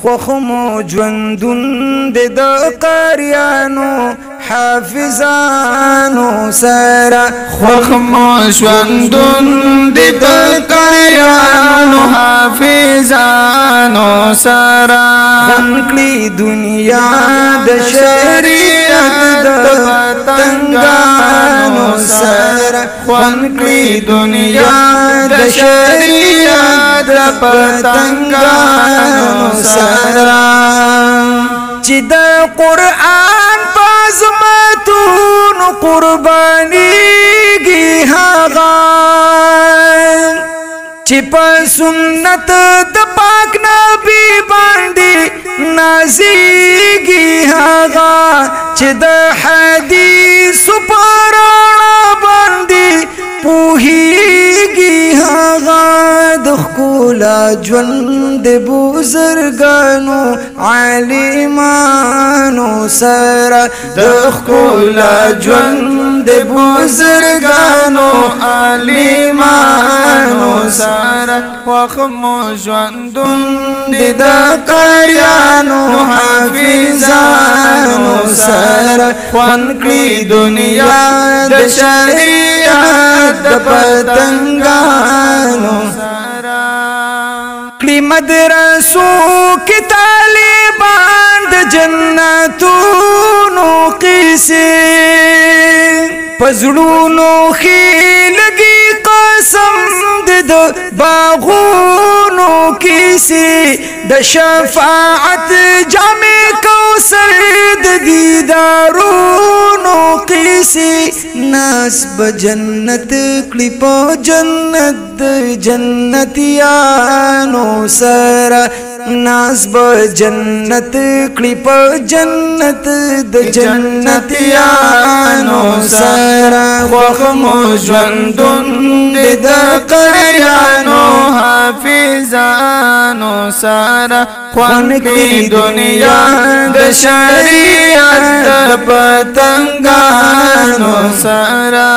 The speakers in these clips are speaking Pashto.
خوخمو ژوندون د قاریانو حافظانو سره خوخمو ژوندون د قاریانو حافظانو سره خنکلی دنیا د شریعت د پتنګانو سره خنکلی دنیا د شریعت د پتنګانو سره چې د قرآن پازمتونو قربانیږي هغه چې په سنت د پاک نبی باندې نازيږي هغه چې د حدیث پر باندې پوهیږي هغه د خپل ژوند بزرګانو عالمانو سره د خپل ژوند بزرګانو عالمانو سره خوخمو ژوندون د قاریانو حافظانو سره خنکلی دنیا د شریعت د پتنګانو سره کلی مدرسو کې طالبان د جنتونو قصې پزړونو خلګي قسم د باغونو کیسې د شفاعت جامع کوثر د دیدارونو قیسې ناس بجنت کلی په جنت جنتیانو سره ناس بجنت کلی په جنت د جنتیانو سره خوخمو ژوندون د قاریانو حافظانو سره خنکلی دنیا د شریعت د پتنګانو سره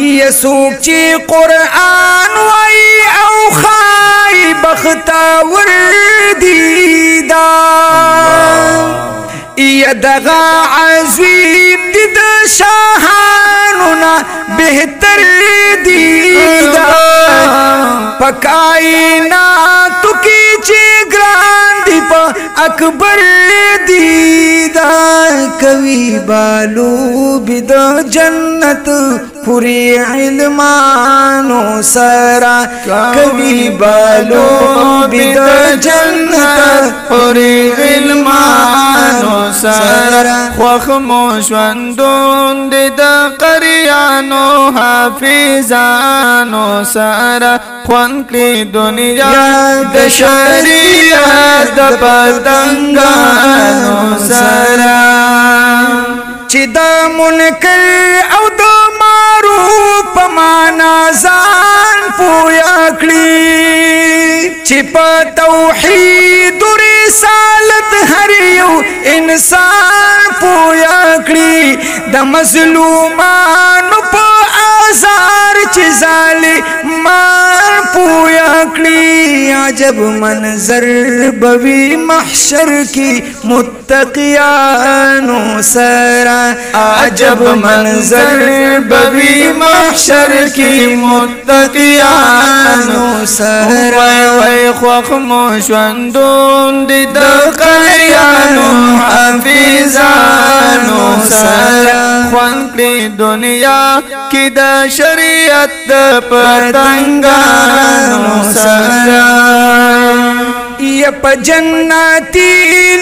یسوک چې قرآن وای او خای بختاور دیدا یا دغه عظیم د شاهانو نه بهتر دیدا پکاینا تو کی چې ګران دی په اکبر دیدا کوي بالو بد جنت پوری علمانو سرا کوي بالو بد جنت پوری علمانو سرا خوخمو ژوندون د قاریانو حافظانو سرا خنکلی دنیا د شریعت د پتنګانو سره چې د منکر او د معروف په معنا ځان پویا کړي چې په توحید او رسالت هر یو انسان پویا کړي د مظلومانو په آزار چې ظالمان پویا کړي عجب منظر بوي محشر کی متقیانو سرا عجب منظر بوي محشر کی متقیانو سرا وای خوخمو ژوندون د قاریانو حافظانو سرا خنکلی دنیا کی د شریعت د پتنګانو سره یا په جنتی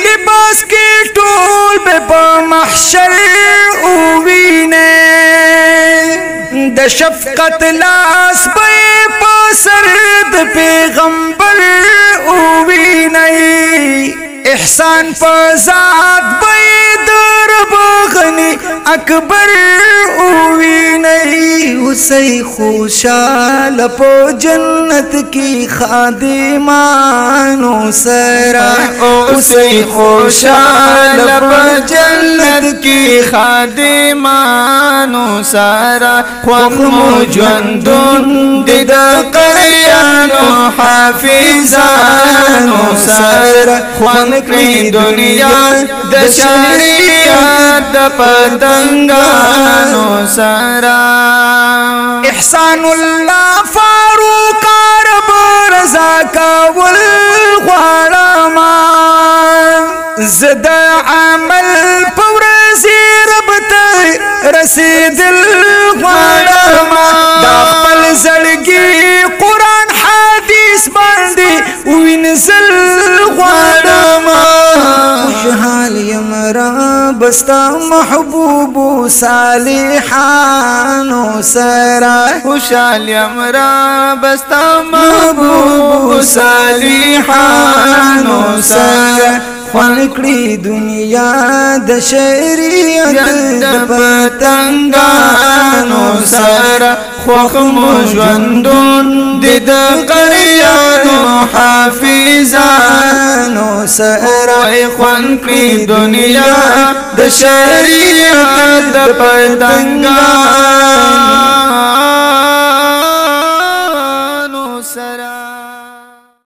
لباس کې ټول به په محشر ووینه د شفقت لاس به په سر د پیغمبر ووینه احسان په ذات به در بغنی اکبر ووینه اوسې خوشاله په جنت کې خادمانو سره اوسې خوشاله په جنت کې خادمانو سره خوخمو ژوندون د قاریانو حافظانو سره سره خوان کړی دنیا د شریعت د پتنګانو سره احسان الله فاروق عرب رضا کول غواړم زد عمل پورزی رب ته رسیدل غواړم دا خپل زړګي قرآن حدیث باندې وینځل غواړم خوشحال یم رب ستا محبوب صالحانو سره خوشحال یم رب ستا محبوب صالحانو سره خوان کړی دنیا د شریعت د پتنګانو سره خوښ مو ژوندون د قریانو حافظانو سره خوان کړی دنیا د شریعت د پتنګانو